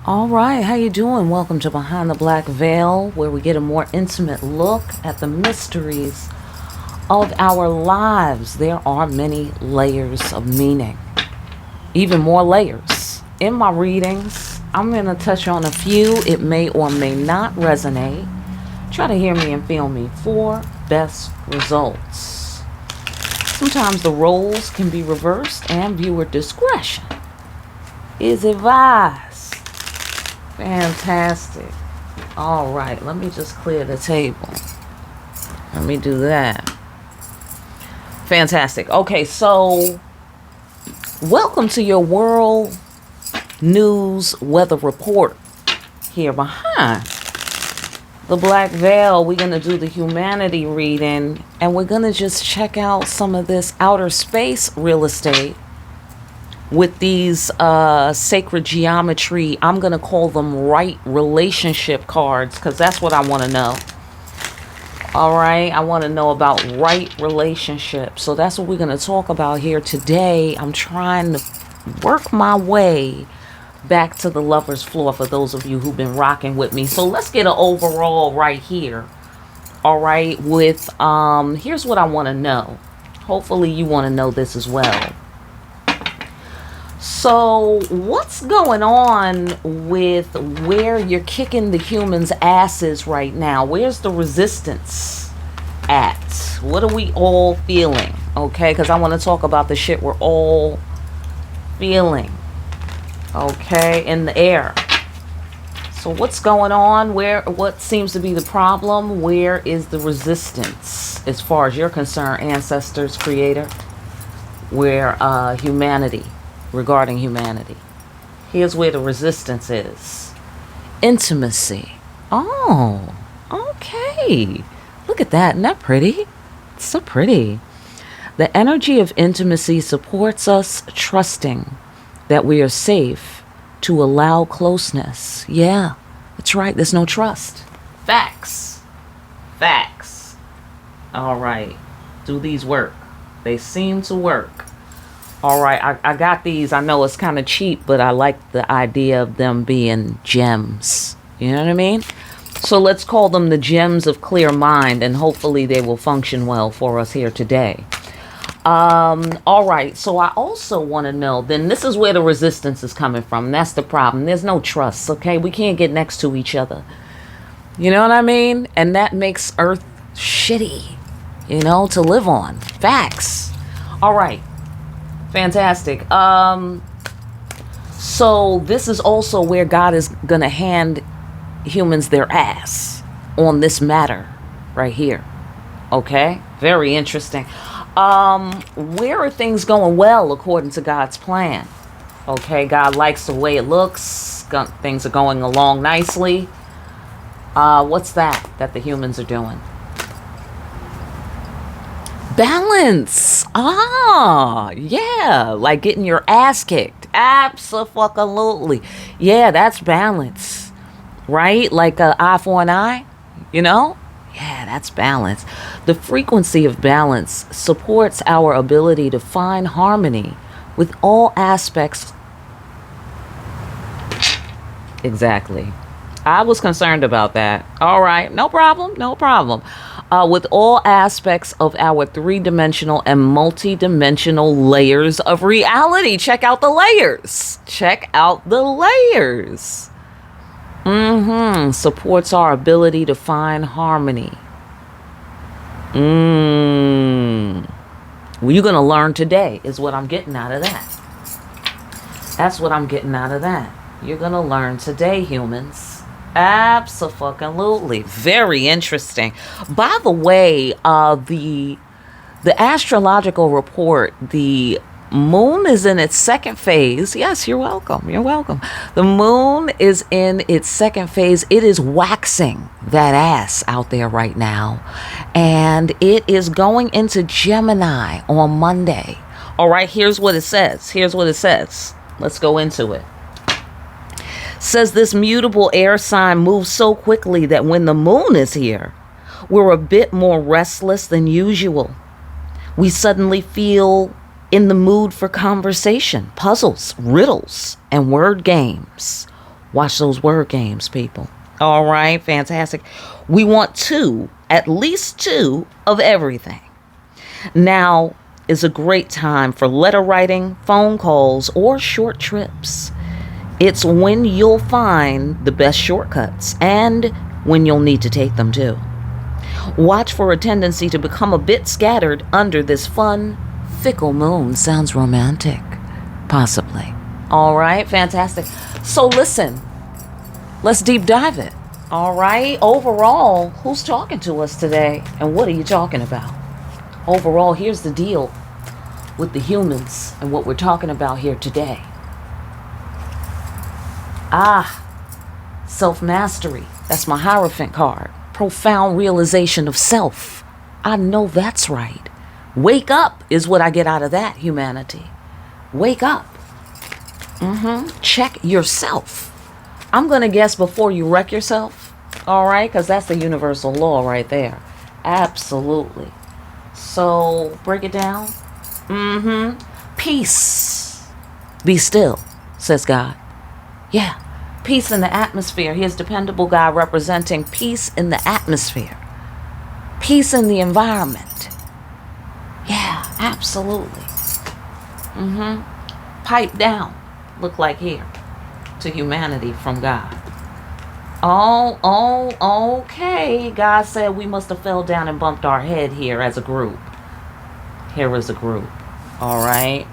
All right, how you doing? Welcome to Behind the Black Veil, where we get a more intimate look at the mysteries of our lives. There are many layers of meaning, even more layers. In my readings, I'm going to touch on a few. It may or may not resonate. Try to hear me and feel me for best results. Sometimes the roles can be reversed and viewer discretion is advised. Fantastic. All right, let me just clear the table. Let me do that. Fantastic. Okay, so welcome to your world news weather report here behind the Black Veil. We're going to do the humanity reading, and we're going to just check out some of this outer space real estate with these sacred geometry. I'm going to call them right relationship cards because that's what I want to know. All right. I want to know about right relationships. So that's what we're going to talk about here today. I'm trying to work my way back to the lover's floor for those of you who've been rocking with me. So let's get an overall right here. All right. With here's what I want to know. Hopefully you want to know this as well. So what's going on with where you're kicking the humans' asses right now? Where's the resistance at? What are we all feeling? Okay, because I want to talk about the shit we're all feeling. Okay, in the air. So what's going on? What seems to be the problem? Where is the resistance as far as you're concerned, ancestors, creator? Where humanity. Regarding humanity. Here's where the resistance is. Intimacy. Oh, okay. Look at that. Isn't that pretty? It's so pretty. The energy of intimacy supports us trusting that we are safe to allow closeness. Yeah, that's right. There's no trust. Facts. Facts. All right. Do these work? They seem to work. All right, I got these. I know it's kind of cheap, but I like the idea of them being gems. You know what I mean? So let's call them the gems of clear mind, and hopefully they will function well for us here today. All right, so I also want to know, then this is where the resistance is coming from. That's the problem. There's no trust, okay? We can't get next to each other. You know what I mean? And that makes Earth shitty, to live on. Facts. All right. Fantastic. So this is also where God is going to hand humans their ass on this matter right here. Okay? Very interesting. Where are things going well according to God's plan? Okay, God likes the way it looks. Things are going along nicely. What's that the humans are doing? Balance. Yeah, like getting your ass kicked. Absolutely. Yeah, that's balance, right? Like an eye for an eye, Yeah, that's balance. The frequency of balance supports our ability to find harmony with all aspects. Exactly. I was concerned about that. All right, no problem. With all aspects of our three-dimensional and multi-dimensional layers of reality. Check out the layers. Supports our ability to find harmony. Well, you're going to learn today is what I'm getting out of that. That's what I'm getting out of that. You're going to learn today, humans. Absolutely. Very interesting. By the way, the astrological report, the moon is in its second phase. Yes, you're welcome. The moon is in its second phase. It is waxing that ass out there right now. And it is going into Gemini on Monday. All right, here's what it says. Let's go into it. Says this mutable air sign moves so quickly that when the moon is here, we're a bit more restless than usual. We suddenly feel in the mood for conversation, puzzles, riddles, and word games. Watch those word games, people. All right, fantastic. We want two, at least two of everything. Now is a great time for letter writing, phone calls, or short trips. It's when you'll find the best shortcuts and when you'll need to take them too. Watch for a tendency to become a bit scattered under this fun, fickle moon. Sounds romantic. Possibly. All right, fantastic. So listen, let's deep dive it. All right, overall, who's talking to us today and what are you talking about? Overall, here's the deal with the humans and what we're talking about here today. Self-mastery. That's my Hierophant card. Profound realization of self. I know that's right. Wake up is what I get out of that, humanity. Wake up. Check yourself. I'm going to guess before you wreck yourself. All right? Because that's the universal law right there. Absolutely. So, break it down. Peace. Be still, says God. Yeah. Peace in the atmosphere. Here's dependable guy representing peace in the atmosphere. Peace in the environment. Yeah, absolutely. Pipe down. Look like here. To humanity from God. Oh, okay. God said we must have fell down and bumped our head here as a group. Here as a group. All right.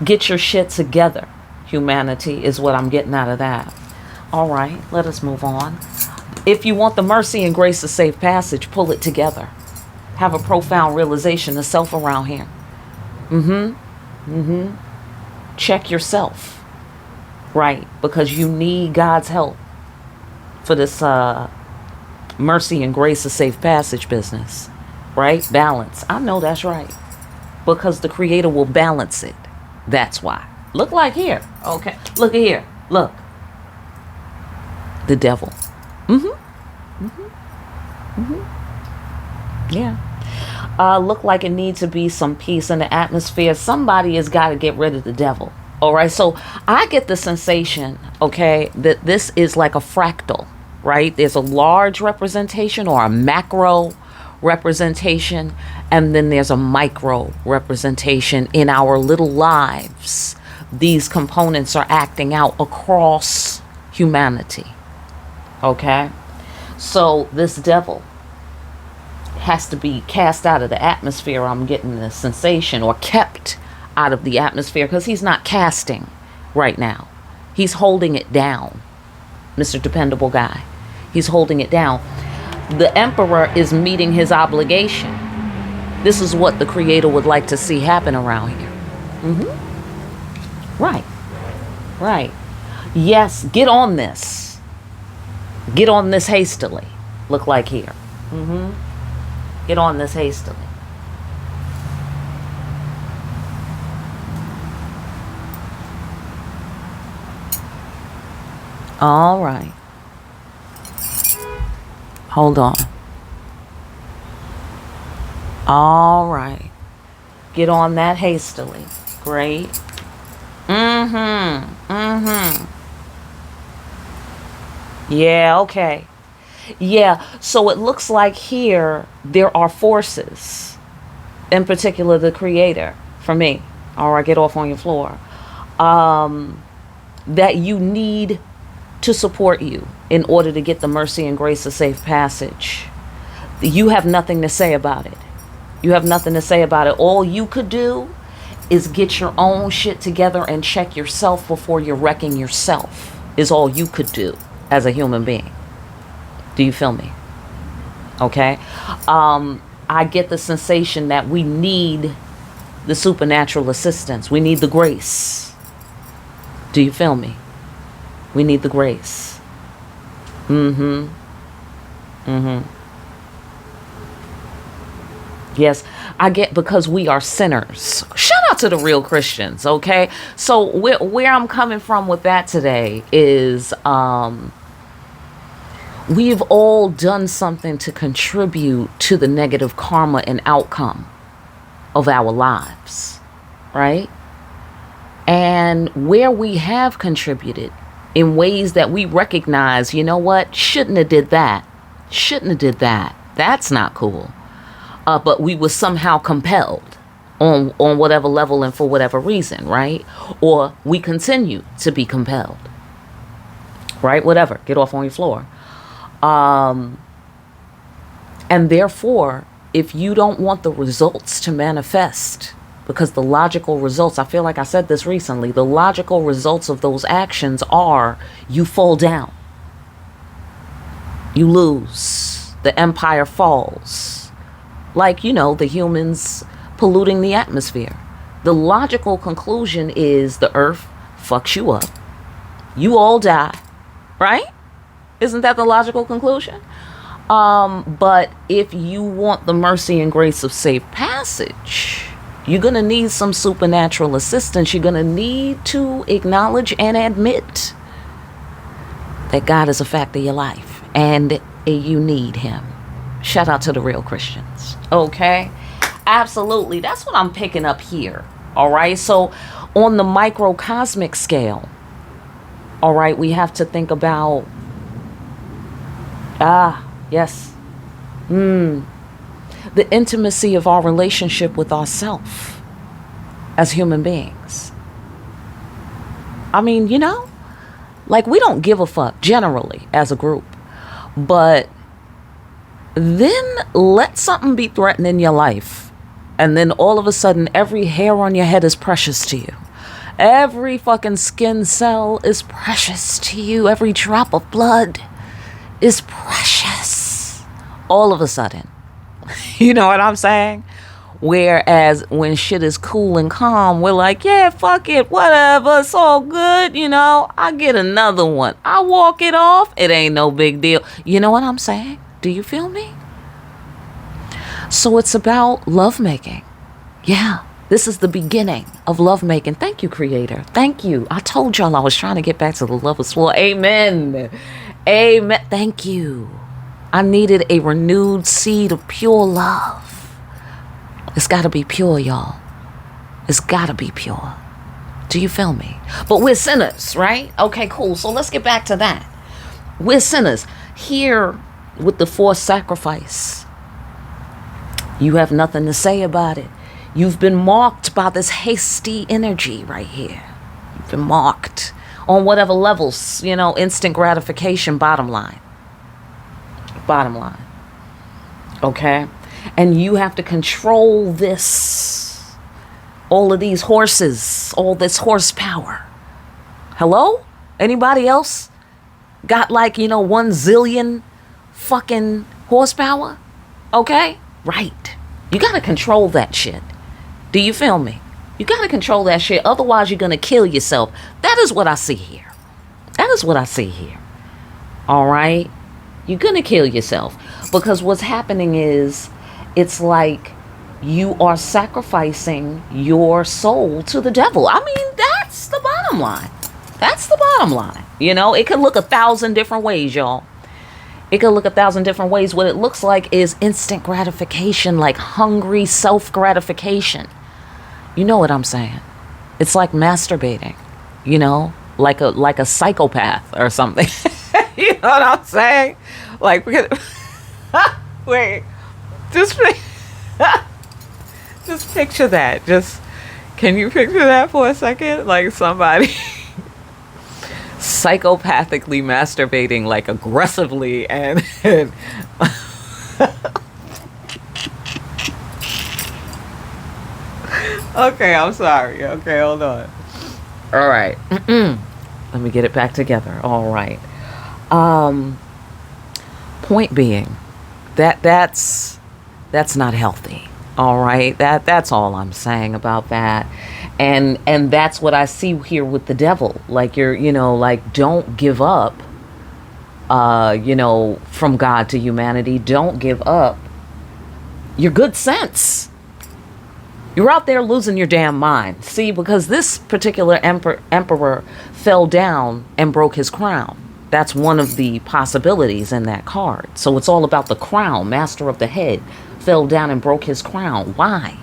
Get your shit together. Humanity is what I'm getting out of that. All right, let us move on. If you want the mercy and grace of safe passage, pull it together. Have a profound realization of self around here. Check yourself. Right, because you need God's help for this mercy and grace of safe passage business. Right? Balance. I know that's right. Because the Creator will balance it. That's why. Look like here. Okay. Look at here. Look. The devil. Yeah. Look like it needs to be some peace in the atmosphere. Somebody has got to get rid of the devil. All right. So I get the sensation, okay, that this is like a fractal, right? There's a large representation or a macro representation, and then there's a micro representation in our little lives. These components are acting out across humanity. Okay? So this devil has to be cast out of the atmosphere. I'm getting the sensation, or kept out of the atmosphere, because he's not casting right now. He's holding it down. Mr. Dependable Guy. He's holding it down. The emperor is meeting his obligation. This is what the Creator would like to see happen around here. Right. Yes, get on this. Get on this hastily. Look like here. Get on this hastily. All right. Hold on. All right. Get on that hastily. Great. Yeah, okay. Yeah, so it looks like here there are forces, in particular the Creator, for me. All right, get off on your floor. That you need to support you in order to get the mercy and grace of safe passage. You have nothing to say about it. You have nothing to say about it. All you could do is get your own shit together and check yourself before you're wrecking yourself, is all you could do as a human being. Do you feel me? Okay. I get the sensation that we need the supernatural assistance. We need the grace. Do you feel me? We need the grace. Yes, I get, because we are sinners. Shout out to the real Christians, okay? So where I'm coming from with that today is we've all done something to contribute to the negative karma and outcome of our lives, right? And where we have contributed in ways that we recognize, you know what, shouldn't have did that. Shouldn't have did that. That's not cool. But we were somehow compelled on whatever level and for whatever reason, right? Or we continue to be compelled, right? Whatever. Get off on your floor. And therefore, if you don't want the results to manifest, because the logical results, I feel like I said this recently, the logical results of those actions are you fall down. You lose. The empire falls. Like, you know, the humans polluting the atmosphere. The logical conclusion is the earth fucks you up. You all die. Right? Isn't that the logical conclusion? But if you want the mercy and grace of safe passage, you're going to need some supernatural assistance. You're going to need to acknowledge and admit that God is a fact of your life and you need him. Shout out to the real Christians. Okay? Absolutely. That's what I'm picking up here. All right? So on the microcosmic scale, all right, we have to think about, yes, the intimacy of our relationship with ourselves as human beings. I mean, you know, like we don't give a fuck generally as a group, but then let something be threatening your life, and then all of a sudden every hair on your head is precious to you. Every fucking skin cell is precious to you. Every drop of blood is precious. All of a sudden. You know what I'm saying? Whereas when shit is cool and calm, we're like, yeah, fuck it, whatever, it's all good, you know. I get another one. I walk it off. It ain't no big deal. You know what I'm saying? Do you feel me? So it's about lovemaking. Yeah. This is the beginning of lovemaking. Thank you, Creator. Thank you. I told y'all I was trying to get back to the love of swore. Amen. Amen. Thank you. I needed a renewed seed of pure love. It's got to be pure, y'all. It's got to be pure. Do you feel me? But we're sinners, right? Okay, cool. So let's get back to that. We're sinners. Here with the forced sacrifice, you have nothing to say about it. You've been marked by this hasty energy right here. You've been marked on whatever levels, you know, instant gratification, bottom line. Bottom line. Okay? And you have to control this. All of these horses, all this horsepower. Hello? Anybody else got like, you know, 1 zillion fucking horsepower? Okay? Right. You got to control that shit. Do you feel me? You got to control that shit. Otherwise, you're going to kill yourself. That is what I see here. That is what I see here. All right? You're going to kill yourself. Because what's happening is, it's like you are sacrificing your soul to the devil. I mean, that's the bottom line. That's the bottom line. You know, it could look 1,000 different ways, y'all. It could look 1,000 different ways. What it looks like is instant gratification, like hungry self-gratification. You know what I'm saying? It's like masturbating, you know, like a psychopath or something. You know what I'm saying? Like, wait, just picture that. Can you picture that for a second? Like somebody psychopathically masturbating, like aggressively and okay, I'm sorry. Okay, hold on. All right. Let me get it back together. All right. Point being, that's not healthy. All right. That's all I'm saying about that. And that's what I see here with the devil. Like don't give up, from God to humanity. Don't give up your good sense. You're out there losing your damn mind. See, because this particular emperor fell down and broke his crown. That's one of the possibilities in that card. So it's all about the crown. Master of the head fell down and broke his crown. Why?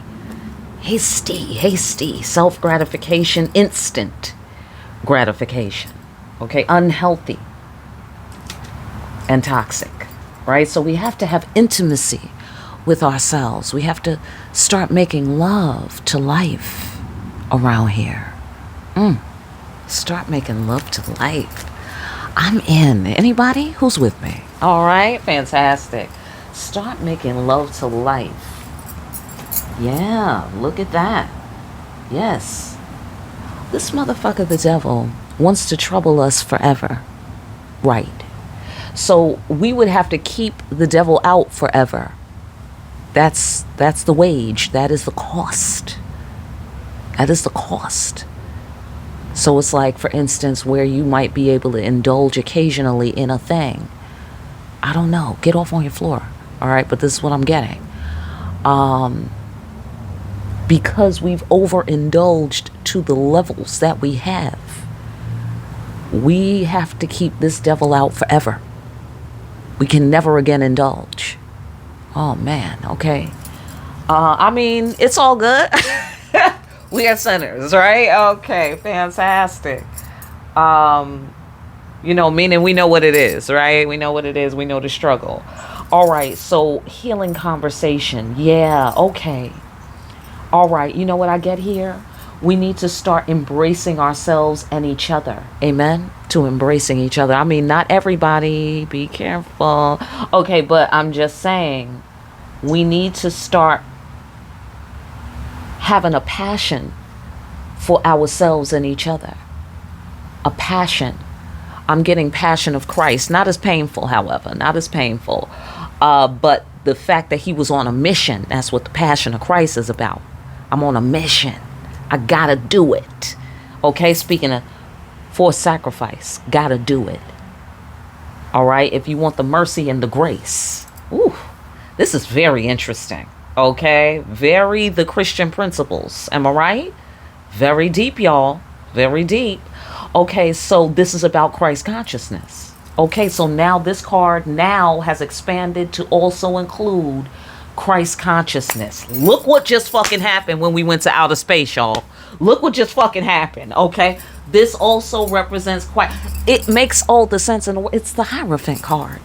Hasty self-gratification, instant gratification. Okay, unhealthy and toxic, right? So we have to have intimacy with ourselves. We have to start making love to life around here. Start making love to life. I'm in. Anybody who's with me? All right, fantastic. Start making love to life. Yeah, look at that. Yes. This motherfucker, the devil, wants to trouble us forever. Right. So we would have to keep the devil out forever. That's the wage. That is the cost. That is the cost. So it's like, for instance, where you might be able to indulge occasionally in a thing. I don't know. Get off on your floor. All right. But this is what I'm getting. Because we've overindulged to the levels that we have to keep this devil out forever. We can never again indulge. Oh man, okay. I mean, it's all good. We are sinners, right? Okay, fantastic. Meaning we know what it is, right? We know what it is. We know the struggle. All right, so healing conversation. Yeah, okay. All right, you know what I get here? We need to start embracing ourselves and each other. Amen? To embracing each other. I mean, not everybody. Be careful. Okay, but I'm just saying, we need to start having a passion for ourselves and each other. A passion. I'm getting passion of Christ. Not as painful, however. Not as painful. But the fact that he was on a mission. That's what the passion of Christ is about. I'm on a mission. I gotta do it. Okay, speaking of forced sacrifice, gotta do it. All right, if you want the mercy and the grace. Ooh, this is very interesting. Okay, very the Christian principles. Am I right? Very deep, y'all. Very deep. Okay, so this is about Christ consciousness. Okay, so now this card now has expanded to also include Christ consciousness. Look what just fucking happened when we went to outer space, y'all. Look what just fucking happened, okay? This also represents it makes all the sense in the world. It's the Hierophant card.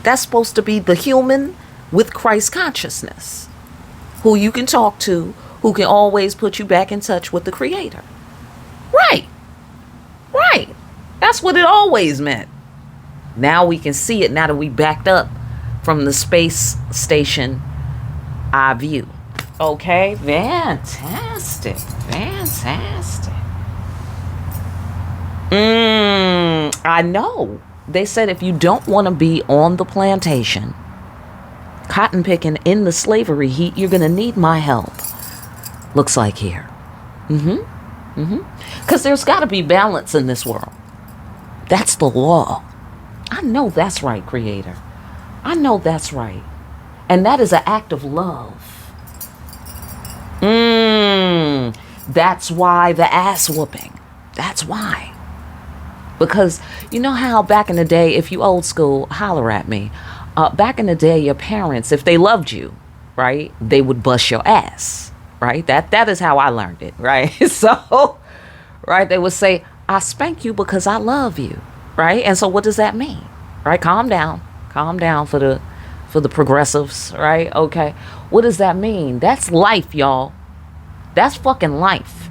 That's supposed to be the human with Christ consciousness, who you can talk to, who can always put you back in touch with the Creator. Right. That's what it always meant. Now we can see it now that we backed up from the space station eye view. Okay, fantastic. I know. They said if you don't want to be on the plantation, cotton picking in the slavery heat, you're going to need my help. Looks like here. Because there's got to be balance in this world. That's the law. I know that's right, Creator. I know that's right. And that is an act of love. That's why the ass whooping. That's why. Because you know how back in the day, if you old school, holler at me. Back in the day, your parents, if they loved you, right, they would bust your ass, right? That is how I learned it, right? So, right, they would say, I spank you because I love you, right? And so what does that mean, right? Calm down for the progressives, right? Okay, what does that mean? That's life, y'all. That's fucking life.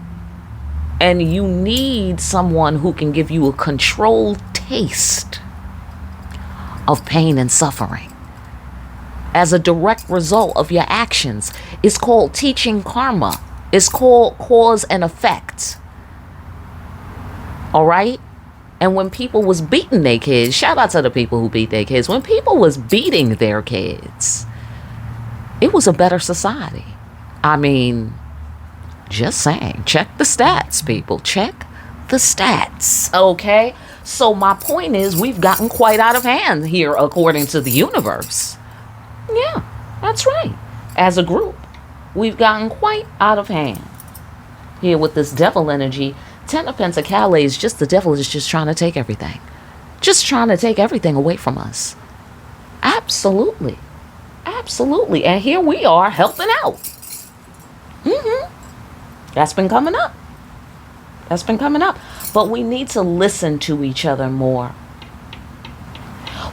And you need someone who can give you a controlled taste of pain and suffering as a direct result of your actions. It's called teaching karma. It's called cause and effect. All right? And when people was beating their kids, shout out to the people who beat their kids. When people was beating their kids, it was a better society. I mean, just saying. Check the stats, people. Check the stats. Okay? So my point is, we've gotten quite out of hand here according to the universe. Yeah, that's right. As a group, we've gotten quite out of hand here with this devil energy. 10 of Pentacles, just the devil is just trying to take everything. Just trying to take everything away from us. Absolutely. And here we are helping out. That's been coming up. That's been coming up. But we need to listen to each other more.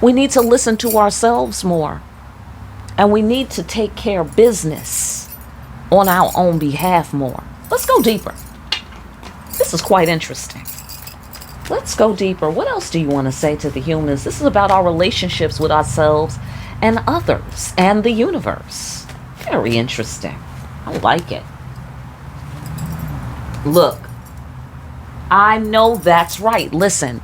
We need to listen to ourselves more. And we need to take care of business on our own behalf more. Let's go deeper. This is quite interesting. Let's go deeper. What else do you want to say to the humans? This is about our relationships with ourselves and others and the universe. Very interesting. I like it. Look, I know that's right. Listen,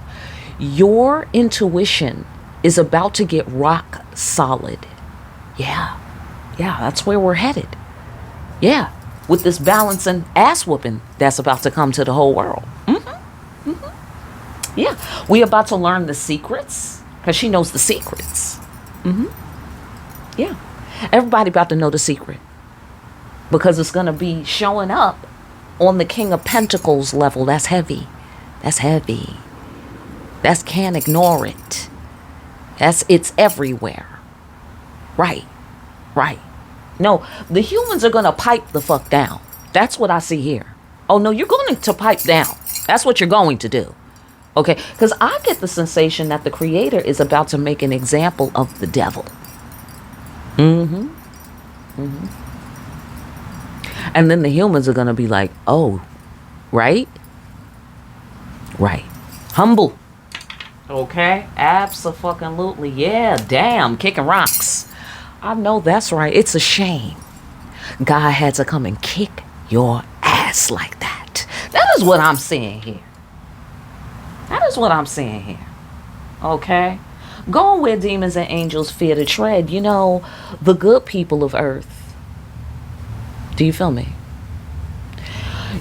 your intuition is about to get rock solid. Yeah, that's where we're headed. Yeah, with this balance and ass whooping that's about to come to the whole world. Yeah, we about to learn the secrets, because she knows the secrets. Yeah, everybody about to know the secret, because it's going to be showing up on the King of Pentacles level. That's heavy. That's heavy. That's can't ignore it. It's everywhere. Right. No, the humans are going to pipe the fuck down. That's what I see here. Oh no, you're going to pipe down. That's what you're going to do. Okay, because I get the sensation that the creator is about to make an example of the devil. And then the humans are going to be like, oh, right. Humble. Okay, abso-fucking-lutely. Yeah, damn, kicking rocks. I know that's right. It's a shame God had to come and kick your ass like that. That is what I'm seeing here. Okay? Going where demons and angels fear to tread. You know, the good people of earth. Do you feel me?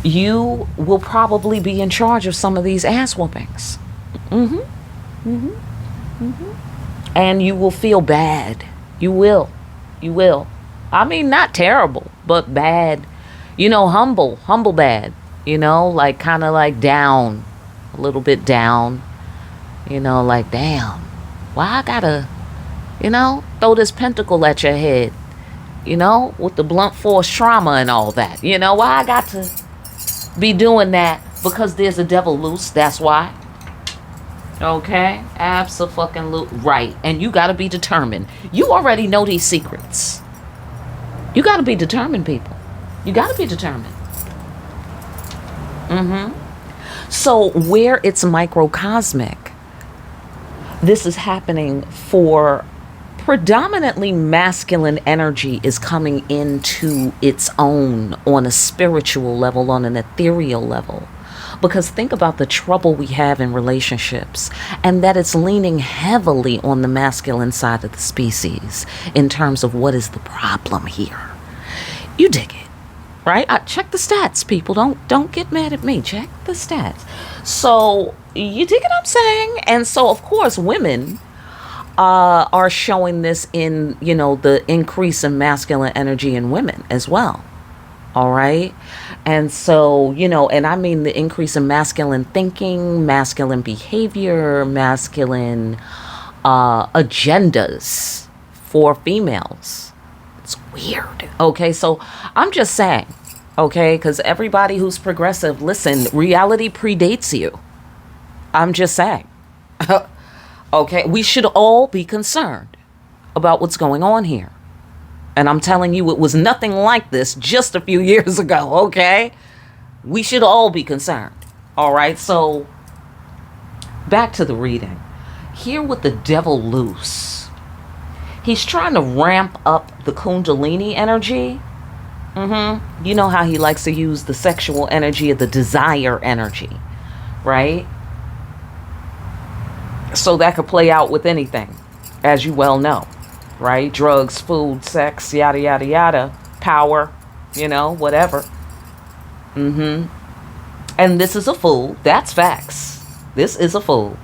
You will probably be in charge of some of these ass whoopings. And you will feel bad. You will. I mean, not terrible, but bad. You know, humble bad. You know, like kind of like down. A little bit down. You know, like, damn. Why I gotta, throw this pentacle at your head? With the blunt force trauma and all that. Why I got to be doing that? Because there's a devil loose. That's why. Okay? Abso-fucking-lutely. Right. And you gotta be determined. You already know these secrets. You gotta be determined, people. You gotta be determined. So where it's microcosmic, this is happening for predominantly masculine energy is coming into its own on a spiritual level, on an ethereal level. Because think about the trouble we have in relationships, and that it's leaning heavily on the masculine side of the species in terms of what is the problem here. You dig it, right? Check the stats, people. Don't get mad at me. Check the stats. So you dig what I'm saying? And so, of course, women are showing this in, the increase in masculine energy in women as well. All right. And so, and I mean the increase in masculine thinking, masculine behavior, masculine agendas for females. It's weird. Okay. So I'm just saying, okay, because everybody who's progressive, listen, reality predates you. I'm just saying. Okay. We should all be concerned about what's going on here. And I'm telling you, it was nothing like this just a few years ago, okay? We should all be concerned. All right, so back to the reading. Here with the devil loose. He's trying to ramp up the Kundalini energy. You know how he likes to use the sexual energy of the desire energy, right? So that could play out with anything, as you well know. Right? Drugs, food, sex, yada, yada, yada. Power, whatever. And this is a fool. That's facts. This is a fool.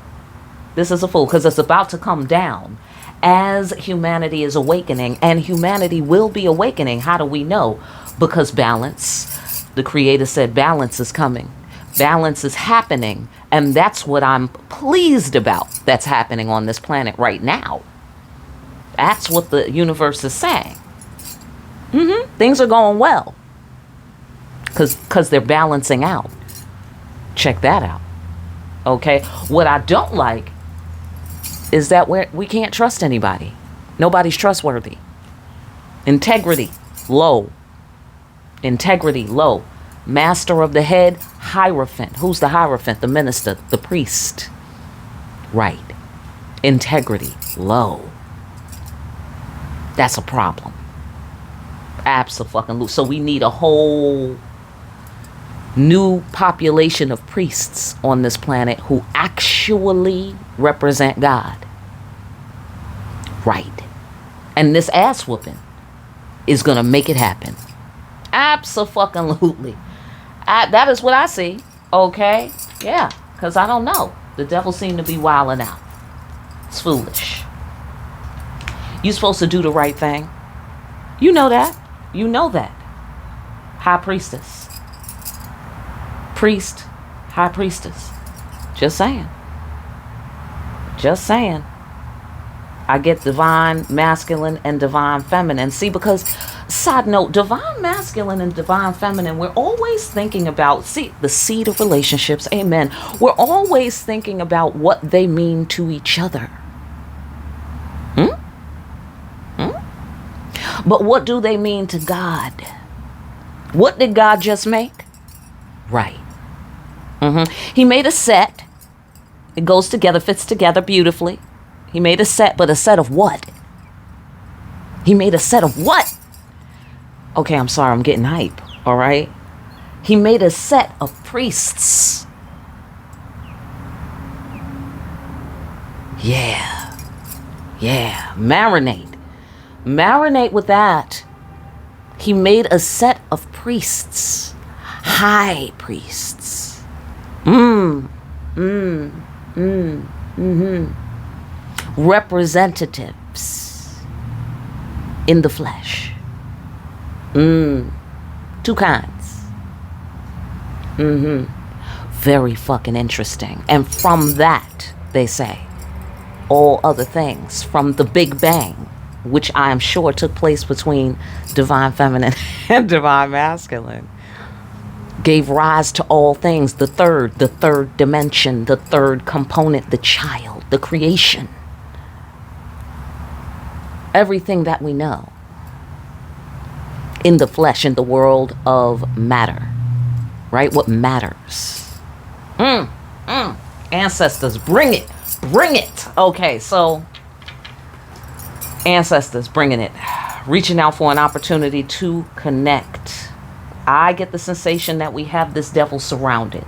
Because it's about to come down as humanity is awakening. And humanity will be awakening. How do we know? Because balance. The Creator said balance is coming. Balance is happening. And that's what I'm pleased about that's happening on this planet right now. That's what the universe is saying. Things are going well. Because they're balancing out. Check that out. Okay? What I don't like is that we can't trust anybody. Nobody's trustworthy. Integrity, low. Integrity, low. Master of the head, Hierophant. Who's the Hierophant? The minister, the priest. Right. Integrity, low. That's a problem. Absolutely. So we need a whole new population of priests on this planet who actually represent God. Right. And this ass whooping is going to make it happen. Absolutely. That is what I see. Okay? Yeah. Because I don't know. The devil seemed to be wilding out. It's foolish. You're supposed to do the right thing. You know that. You know that. High priestess. Priest. High priestess. Just saying. Just saying. I get divine masculine and divine feminine. See, because, side note, divine masculine and divine feminine, we're always thinking about, see, the seed of relationships, amen. We're always thinking about what they mean to each other. But what do they mean to God? What did God just make? Right. He made a set. It goes together, fits together beautifully. He made a set, but a set of what? He made a set of what? Okay, I'm sorry, I'm getting hype, all right? He made a set of priests. Yeah. Marinate. Marinate with that. He made a set of priests. High priests. Representatives in the flesh. Two kinds. Very fucking interesting. And from that, they say, all other things from the Big Bang, which I am sure took place between divine feminine and divine masculine, gave rise to all things. The third dimension, the third component, the child, the creation. Everything that we know in the flesh, in the world of matter, right? What matters. Ancestors, bring it. Okay, so ancestors, bringing it. Reaching out for an opportunity to connect. I get the sensation that we have this devil surrounded.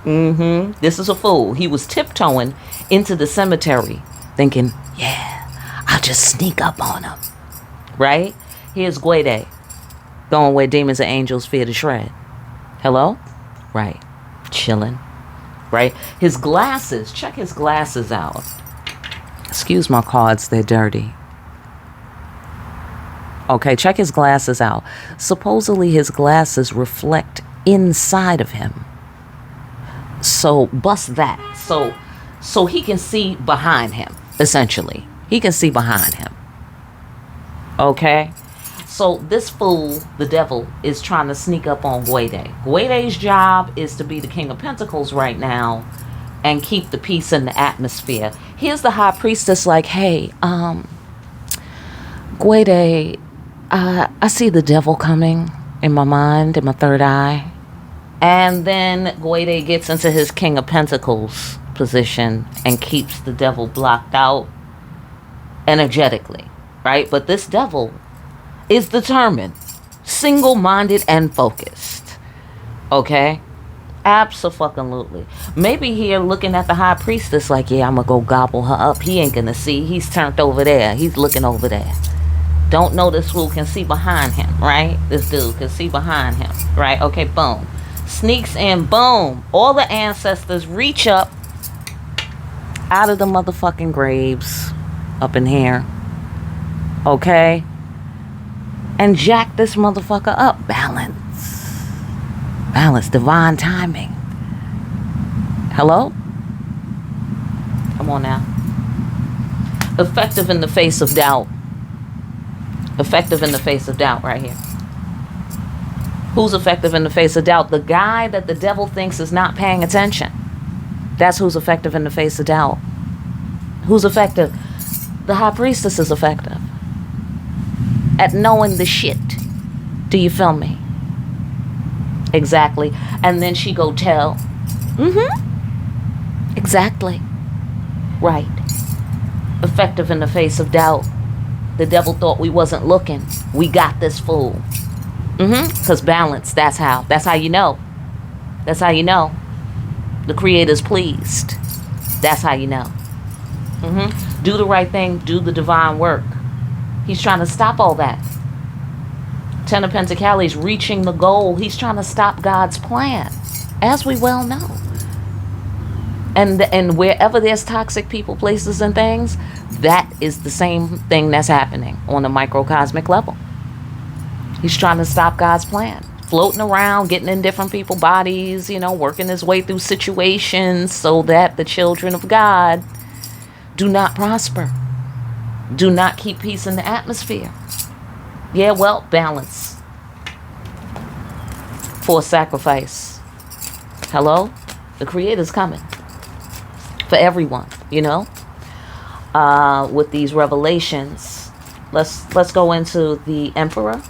This is a fool. He was tiptoeing into the cemetery thinking, yeah, I'll just sneak up on him. Right? Here's Guede, going where demons and angels fear to tread. Hello? Right. Chilling. Right? His glasses. Check his glasses out. Excuse my cards. They're dirty. Okay, check his glasses out. Supposedly his glasses reflect inside of him. So bust that. So he can see behind him, essentially. He can see behind him. Okay? So this fool, the devil, is trying to sneak up on Guede. Guede's job is to be the King of Pentacles right now and keep the peace in the atmosphere. Here's the high priestess like, hey, Guede, I see the devil coming in my mind, in my third eye. And then Guede gets into his King of Pentacles position and keeps the devil blocked out energetically, right? But this devil is determined, single-minded, and focused. Okay? Absolutely. Maybe here looking at the high priestess like, yeah, I'm gonna go gobble her up. He ain't gonna see. He's turned over there. He's looking over there. Don't know this fool can see behind him, right? This dude can see behind him, right? Okay, boom. Sneaks in, boom. All the ancestors reach up out of the motherfucking graves up in here. Okay? And jack this motherfucker up. Balance. Balance. Divine timing. Hello? Come on now. Effective in the face of doubt. Effective in the face of doubt right here. Who's effective in the face of doubt? The guy that the devil thinks is not paying attention. That's who's effective in the face of doubt. Who's effective? The high priestess is effective at knowing the shit. Do you feel me? Exactly. And then she go tell. Exactly. Right. Effective in the face of doubt. The devil thought we wasn't looking. We got this fool. Because balance, that's how. That's how you know. That's how you know. The Creator's pleased. That's how you know. Do the right thing. Do the divine work. He's trying to stop all that. Ten of Pentacles reaching the goal. He's trying to stop God's plan. As we well know. And wherever there's toxic people, places, and things, that is the same thing that's happening on a microcosmic level. He's trying to stop God's plan. Floating around, getting in different people's bodies, working his way through situations so that the children of God do not prosper. Do not keep peace in the atmosphere. Yeah, well, balance. For sacrifice. Hello? The Creator's coming. For everyone, with these revelations. Let's go into the Emperor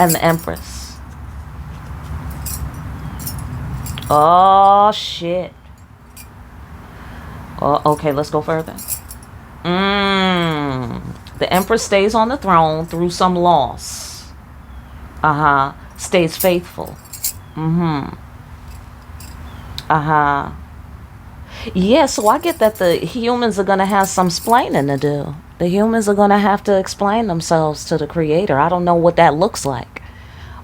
and the Empress. Oh shit. Oh, okay, let's go further. The Empress stays on the throne through some loss. Stays faithful. Yeah, so I get that the humans are going to have some splaining to do. The humans are going to have to explain themselves to the Creator. I don't know what that looks like,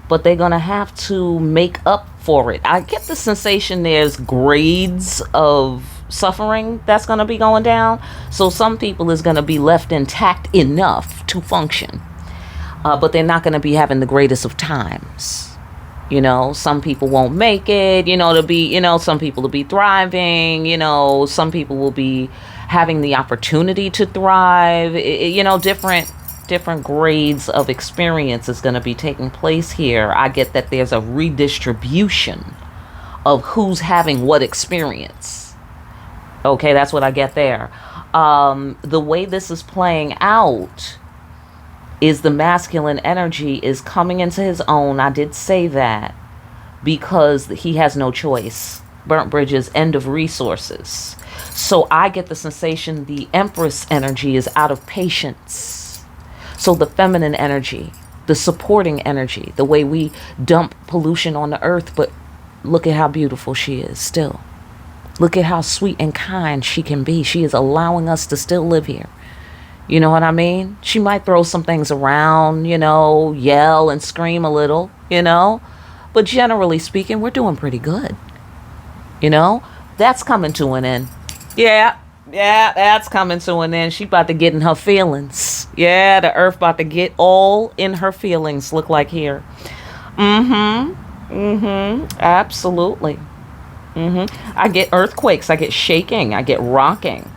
but they're going to have to make up for it. I get the sensation there's grades of suffering that's going to be going down. So some people is going to be left intact enough to function, but they're not going to be having the greatest of times. Some people won't make it, to be, some people will be thriving, some people will be having the opportunity to thrive, different grades of experience is going to be taking place here. I get that there's a redistribution of who's having what experience. Okay, that's what I get there. The way this is playing out is the masculine energy is coming into his own. I did say that because he has no choice. Burnt bridges, end of resources. So I get the sensation the Empress energy is out of patience. So the feminine energy, the supporting energy, the way we dump pollution on the earth, but look at how beautiful she is still. Look at how sweet and kind she can be. She is allowing us to still live here. You know what I mean? She might throw some things around, yell and scream a little, But generally speaking, we're doing pretty good. That's coming to an end. Yeah, that's coming to an end. She about to get in her feelings. Yeah, the earth about to get all in her feelings, look like here. Absolutely. I get earthquakes. I get shaking. I get rocking.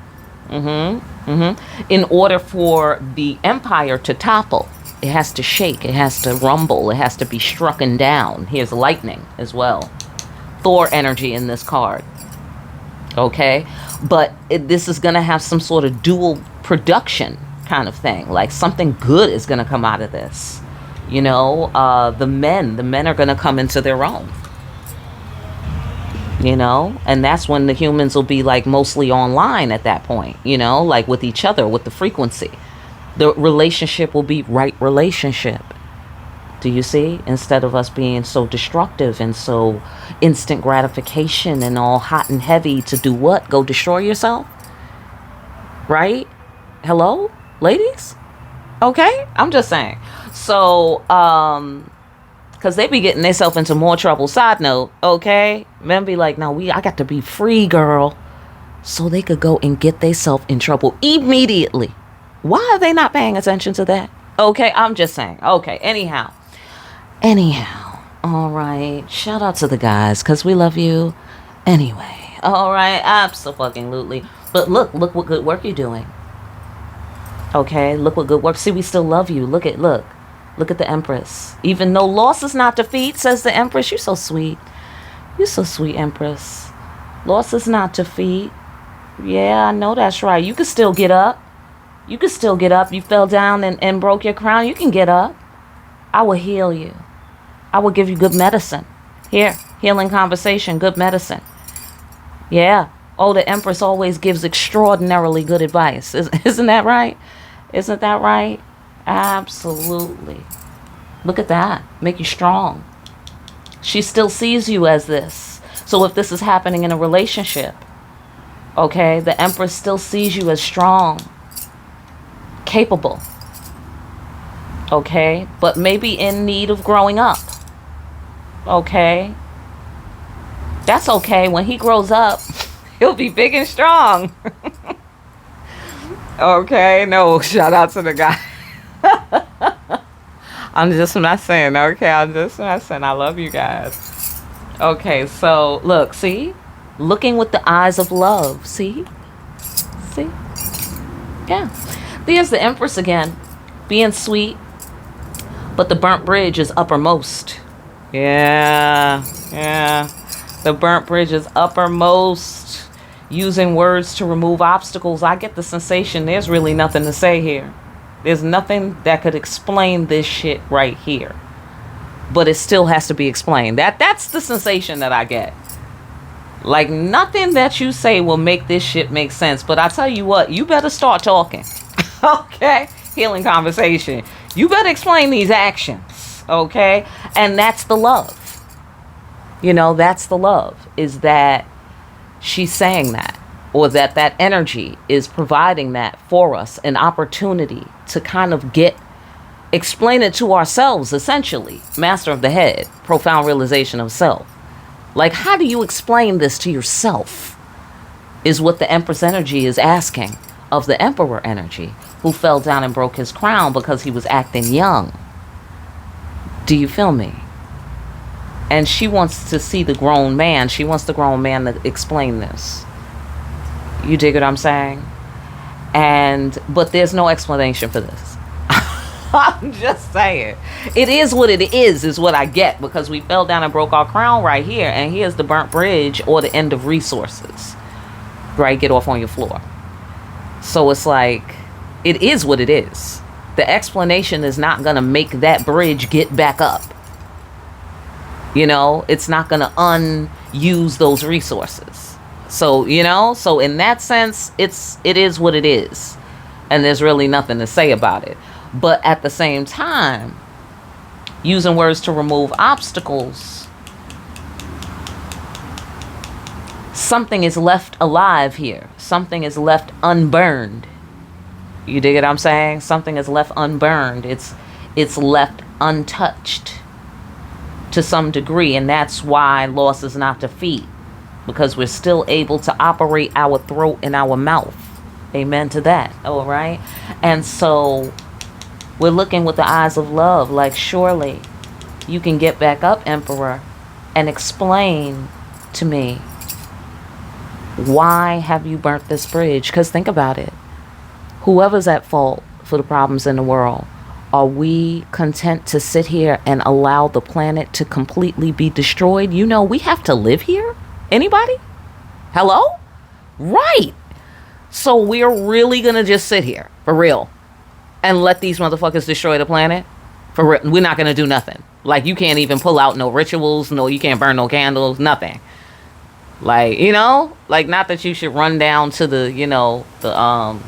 In order for the empire to topple, it has to shake, it has to rumble, it has to be strucken down. Here's lightning as well. Thor energy in this card. Okay? But this is going to have some sort of dual production kind of thing. Like something good is going to come out of this. The men are going to come into their own. And that's when the humans will be like mostly online at that point, like with each other, with the frequency. The relationship will be right relationship. Do you see? Instead of us being so destructive and so instant gratification and all hot and heavy to do what? Go destroy yourself? Right? Hello, ladies? Okay, I'm just saying. So, because they be getting themselves into more trouble. Side note, okay? Men be like, no, I got to be free, girl. So they could go and get themselves in trouble immediately. Why are they not paying attention to that? Okay, I'm just saying. Okay, anyhow. All right. Shout out to the guys, because we love you anyway. All right, absolutely. But look what good work you're doing. Okay, look what good work. See, we still love you. Look. Look at the Empress. Even though loss is not defeat, says the Empress. You're so sweet. You're so sweet, Empress. Loss is not defeat. Yeah, I know that's right. You can still get up. You can still get up. You fell down and broke your crown. You can get up. I will heal you. I will give you good medicine. Here, healing conversation, good medicine. Yeah. Oh, the Empress always gives extraordinarily good advice. Isn't that right? Isn't that right? Absolutely. Look at that. Make you strong. She still sees you as this. So if this is happening in a relationship, okay, the Empress still sees you as strong, capable, okay, but maybe in need of growing up, okay. That's okay. When he grows up, he'll be big and strong. Okay, no, shout out to the guy. I'm just messing, okay, I'm just messing. I love you guys. Okay, so look, see? Looking with the eyes of love, see? See? Yeah. There's the Empress again, being sweet, but the burnt bridge is uppermost. Yeah, yeah. The burnt bridge is uppermost. Using words to remove obstacles. I get the sensation there's really nothing to say here. There's nothing that could explain this shit right here. But it still has to be explained. That's the sensation that I get. Like, nothing that you say will make this shit make sense. But I tell you what, you better start talking. Okay? Healing conversation. You better explain these actions. Okay? And that's the love. You know, that's the love. Is that she's saying that, or that energy is providing that for us, an opportunity to kind of explain it to ourselves, essentially. Master of the head, profound realization of self. Like, how do you explain this to yourself? Is what the Empress energy is asking of the Emperor energy, who fell down and broke his crown because he was acting young. Do you feel me? And she wants to see the grown man. She wants the grown man to explain this. You dig what I'm saying? But there's no explanation for this. I'm just saying. It is what it is what I get. Because we fell down and broke our crown right here. And here's the burnt bridge or the end of resources. Right? Get off on your floor. So it's like, it is what it is. The explanation is not going to make that bridge get back up. You know, it's not going to unuse those resources. So, you know, so in that sense, it is what it is. And there's really nothing to say about it. But at the same time, using words to remove obstacles, something is left alive here. Something is left unburned. You dig what I'm saying? Something is left unburned. It's left untouched. To some degree, and that's why loss is not defeat, because we're still able to operate our throat and our mouth. Amen to that. All right. And so we're looking with the eyes of love, like, surely you can get back up, Emperor, and explain to me, why have you burnt this bridge? Because think about it, whoever's at fault for the problems in the world, are we content to sit here and allow the planet to completely be destroyed? You know, we have to live here. Anybody? Hello? Right. So we're really going to just sit here, for real, and let these motherfuckers destroy the planet? For real. We're not going to do nothing. Like, you can't even pull out no rituals. No, you can't burn no candles. Nothing. Like, you know, like, not that you should run down to the, you know, the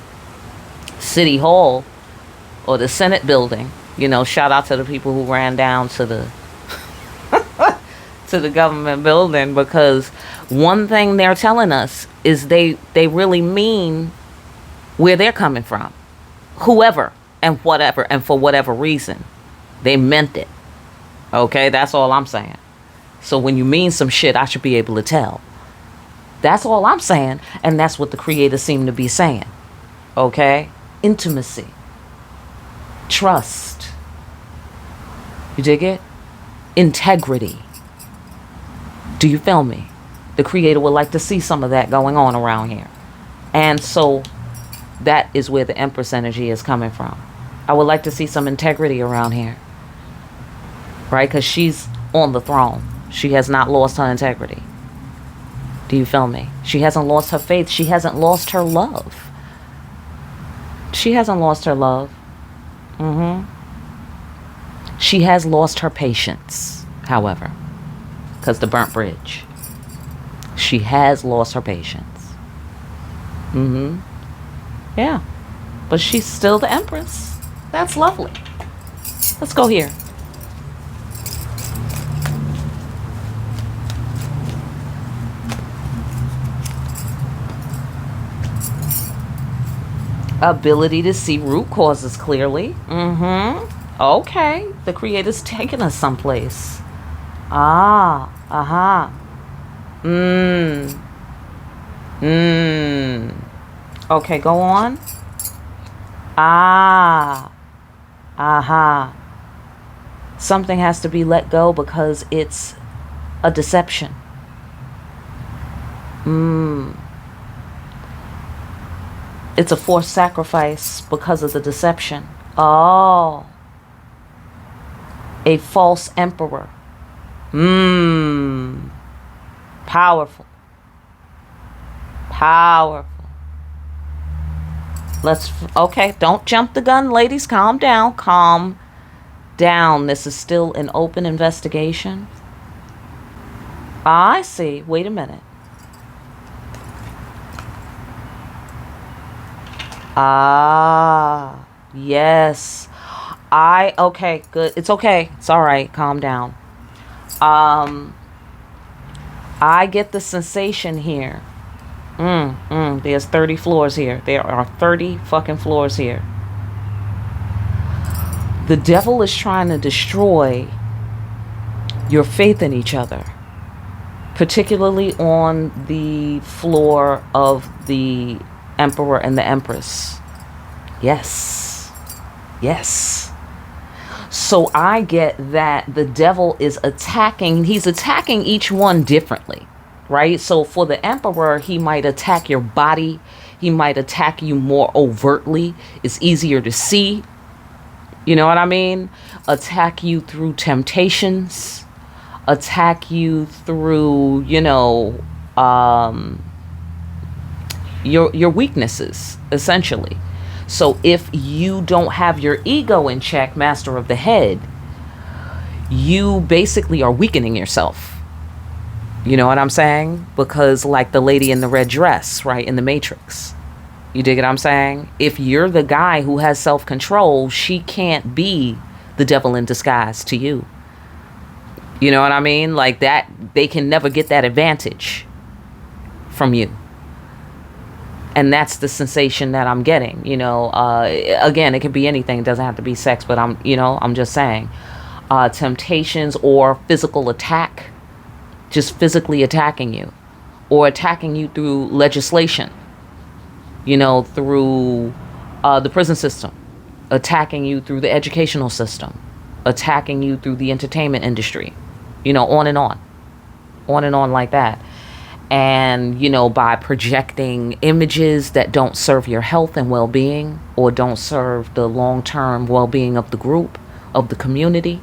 city hall or the Senate building. You know, shout out to the people who ran down to the to the government building, because one thing they're telling us is they really mean where they're coming from. Whoever and whatever and for whatever reason, they meant it. Okay, that's all I'm saying. So when you mean some shit, I should be able to tell. That's all I'm saying, and that's what the creators seem to be saying. Okay? Intimacy. Trust. You dig it? Integrity. Do you feel me? The creator would like to see some of that going on around here. And so that is where the Empress energy is coming from. I would like to see some integrity around here. right? Because she's on the throne. She has not lost her integrity. Do you feel me? She hasn't lost her faith. She hasn't lost her love. She hasn't lost her love. She has lost her patience, however, because the burnt bridge. She has lost her patience. Yeah. But she's still the Empress. That's lovely. Let's go here. Ability to see root causes clearly. Okay. The Creator's taking us someplace. Okay, go on. Something has to be let go because it's a deception. It's a forced sacrifice because of the deception. Oh. A false emperor. Powerful. Okay, don't jump the gun, ladies. Calm down. Calm down. This is still an open investigation. I see. Wait a minute. Yes. Okay, good. It's okay. It's all right. Calm down. I get the sensation here. There's 30 floors here. There are 30 fucking floors here. The devil is trying to destroy your faith in each other, particularly on the floor of the Emperor and the Empress. Yes. So I get that the devil is attacking. He's attacking each one differently, right? So for the Emperor, he might attack your body. He might attack you more overtly. It's easier to see. You know what I mean? Attack you through temptations. Attack you through, your weaknesses, essentially. So if you don't have your ego in check, master of the head, you basically are weakening yourself. You know what I'm saying? Because like the lady in the red dress, right, in the Matrix. You dig what I'm saying? If you're the guy who has self-control, she can't be the devil in disguise to you. You know what I mean? Like that, they can never get that advantage from you. And that's the sensation that I'm getting, again, it could be anything. It doesn't have to be sex, but I'm just saying, temptations or physical attack, just physically attacking you or attacking you through legislation, through the prison system, attacking you through the educational system, attacking you through the entertainment industry, on and on like that. And, by projecting images that don't serve your health and well-being or don't serve the long-term well-being of the group, of the community,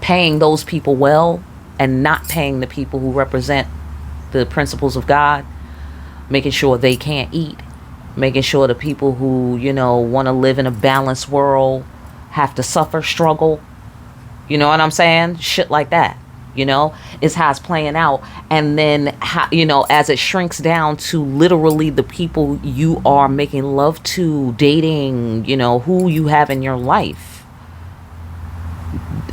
paying those people well and not paying the people who represent the principles of God, making sure they can't eat, making sure the people who, want to live in a balanced world have to suffer, struggle. You know what I'm saying? Shit like that. Is how it's playing out. And then, as it shrinks down to literally the people you are making love to, dating, who you have in your life.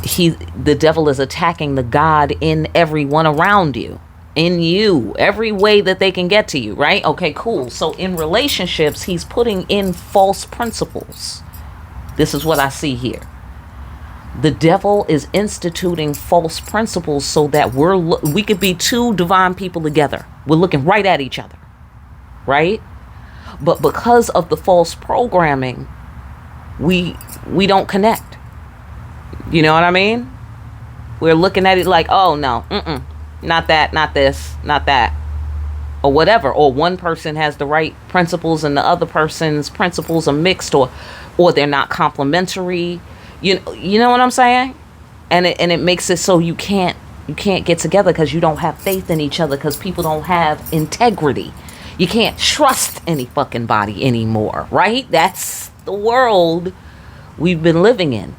The devil is attacking the God in everyone around you, in you, every way that they can get to you, right? Okay, cool. So in relationships, he's putting in false principles. This is what I see here. The devil is instituting false principles so that we could be two divine people together. We're looking right at each other, right? But because of the false programming, we don't connect. You know what I mean? We're looking at it like, oh no, not that, not this, not that, or whatever. Or one person has the right principles and the other person's principles are mixed, or they're not complementary. You know what I'm saying? And it makes it so you can't get together because you don't have faith in each other, because people don't have integrity. You can't trust any fucking body anymore, right? That's the world we've been living in,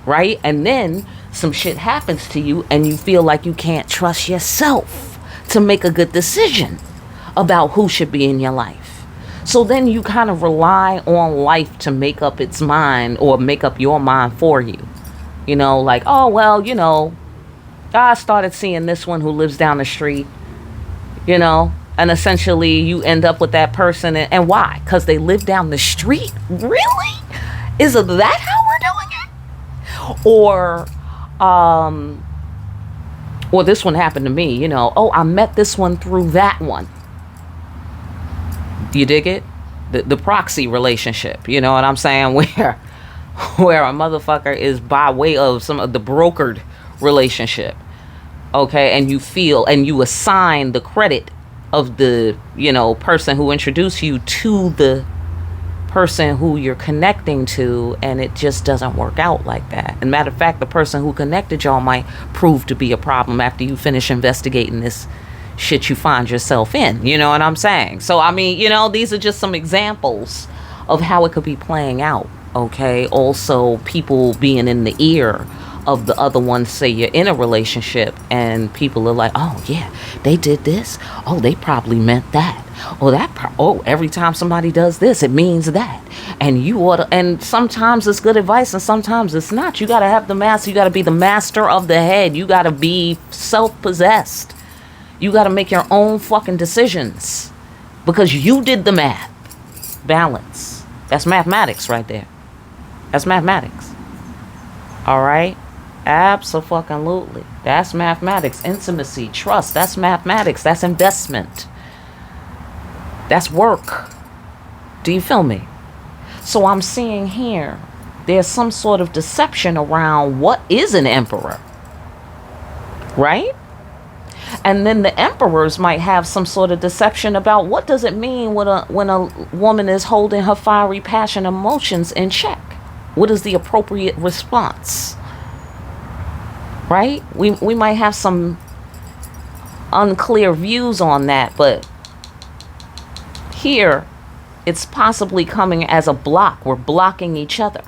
right? And then some shit happens to you and you feel like you can't trust yourself to make a good decision about who should be in your life. So then you kind of rely on life to make up its mind, or make up your mind for you. Like, oh, well, I started seeing this one who lives down the street, and essentially you end up with that person. And why? Because they live down the street? Really? Is that how we're doing it? Or this one happened to me, oh, I met this one through that one. You dig it? The proxy relationship, you know what I'm saying? Where a motherfucker is by way of some of the brokered relationship. Okay, and you assign the credit of the, person who introduced you to the person who you're connecting to, and it just doesn't work out like that. And matter of fact, the person who connected y'all might prove to be a problem after you finish investigating this shit you find yourself in. You know what I'm saying? So I mean, these are just some examples of how it could be playing out. Okay, also people being in the ear of the other one. Say you're in a relationship and people are like, oh yeah, they did this, oh they probably meant that, every time somebody does this it means that, and you ought to. And sometimes it's good advice and sometimes it's not. You got to have the master. You got to be the master of the head. You got to be self-possessed. You got to make your own fucking decisions because you did the math. Balance. That's mathematics right there. That's mathematics. All right? Abso-fucking-lutely. That's mathematics. Intimacy, trust, that's mathematics. That's investment. That's work. Do you feel me? So I'm seeing here, there's some sort of deception around what is an emperor. Right? And then the emperors might have some sort of deception about what does it mean when a woman is holding her fiery passion emotions in check. What is the appropriate response? Right? We might have some unclear views on that, but here it's possibly coming as a block. We're blocking each other.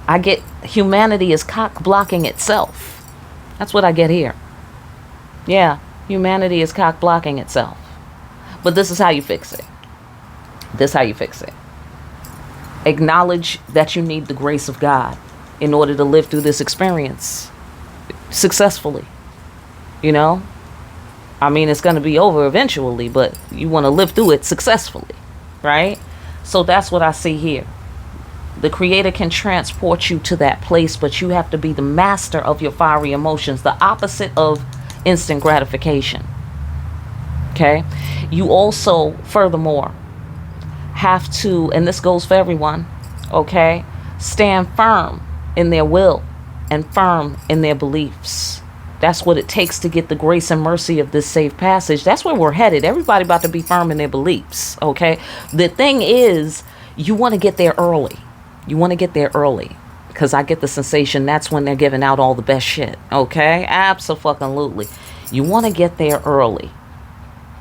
I get humanity is cock blocking itself. That's what I get here. Yeah, humanity is cock blocking itself. But this is how you fix it. This is how you fix it. Acknowledge that you need the grace of God in order to live through this experience successfully. I mean, it's going to be over eventually, but you want to live through it successfully, right? So that's what I see here. The Creator can transport you to that place, but you have to be the master of your fiery emotions, the opposite of instant gratification. Okay? You also, furthermore, have to, and this goes for everyone, okay, stand firm in their will and firm in their beliefs. That's what it takes to get the grace and mercy of this safe passage. That's where we're headed. Everybody about to be firm in their beliefs, okay? The thing is, you want to get there early. You want to get there early. Because I get the sensation that's when they're giving out all the best shit, okay? Abso-fucking-lutely. You want to get there early.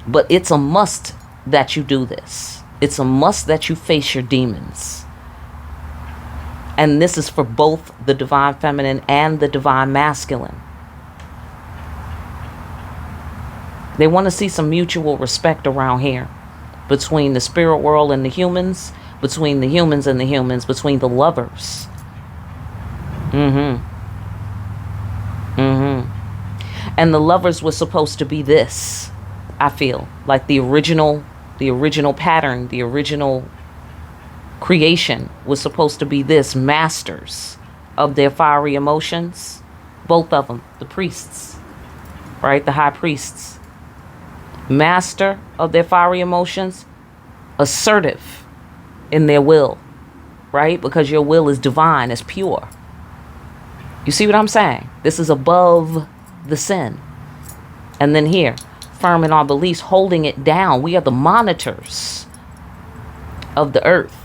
But it's a must that you do this. It's a must that you face your demons. And this is for both the divine feminine and the divine masculine. They want to see some mutual respect around here between the spirit world and the humans, between the humans and the humans, between the lovers. And the lovers were supposed to be this, I feel, like the original pattern, the original creation was supposed to be this, masters of their fiery emotions. Both of them, the priests, right? The high priests. Master of their fiery emotions, assertive in their will, right? Because your will is divine, it's pure. You see what I'm saying? This is above the sin. And then here, firm in our beliefs, holding it down. We are the monitors of the earth.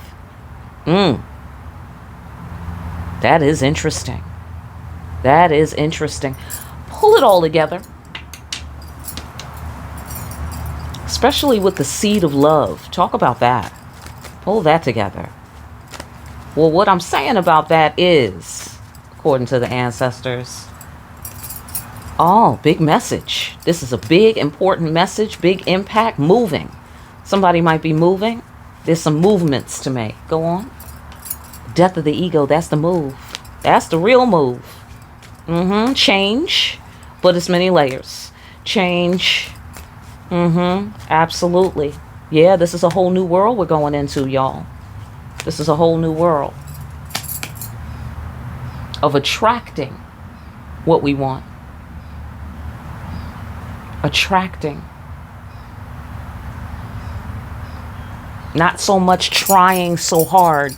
That is interesting. That is interesting. Pull it all together. Especially with the seed of love. Talk about that. Pull that together. Well, what I'm saying about that is, according to the ancestors, oh, big message. This is a big, important message, big impact, moving. Somebody might be moving. There's some movements to make. Go on. Death of the ego, that's the move. That's the real move. Change, but it's many layers. Change. Absolutely. Yeah, this is a whole new world we're going into, y'all. This is a whole new world of attracting what we want. Attracting. Not so much trying so hard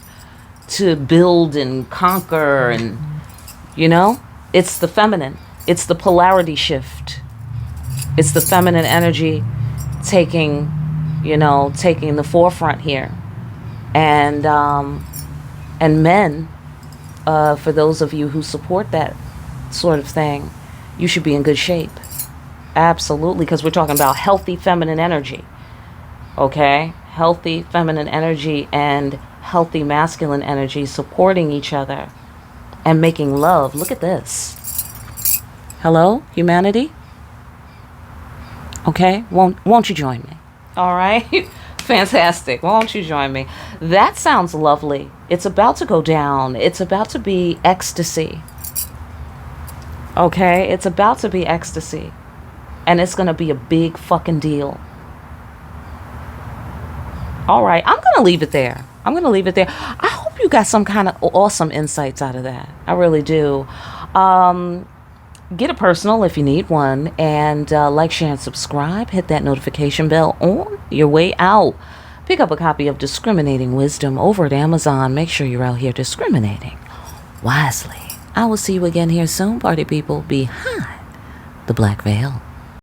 to build and conquer and, you know, it's the feminine. It's the polarity shift. It's the feminine energy taking the forefront here. And men, for those of you who support that sort of thing, you should be in good shape. Absolutely, because we're talking about healthy feminine energy. Okay? Healthy feminine energy and healthy masculine energy supporting each other and making love. Look at this. Hello, humanity? Okay? Won't you join me? All right? Fantastic. Won't you join me? That sounds lovely. It's about to go down. It's about to be ecstasy. Okay? It's about to be ecstasy. And it's going to be a big fucking deal. All right. I'm going to leave it there. I hope you got some kind of awesome insights out of that. I really do. Get a personal if you need one. And like, share, and subscribe. Hit that notification bell on your way out. Pick up a copy of Discriminating Wisdom over at Amazon. Make sure you're out here discriminating wisely. I will see you again here soon, party people, behind the black veil.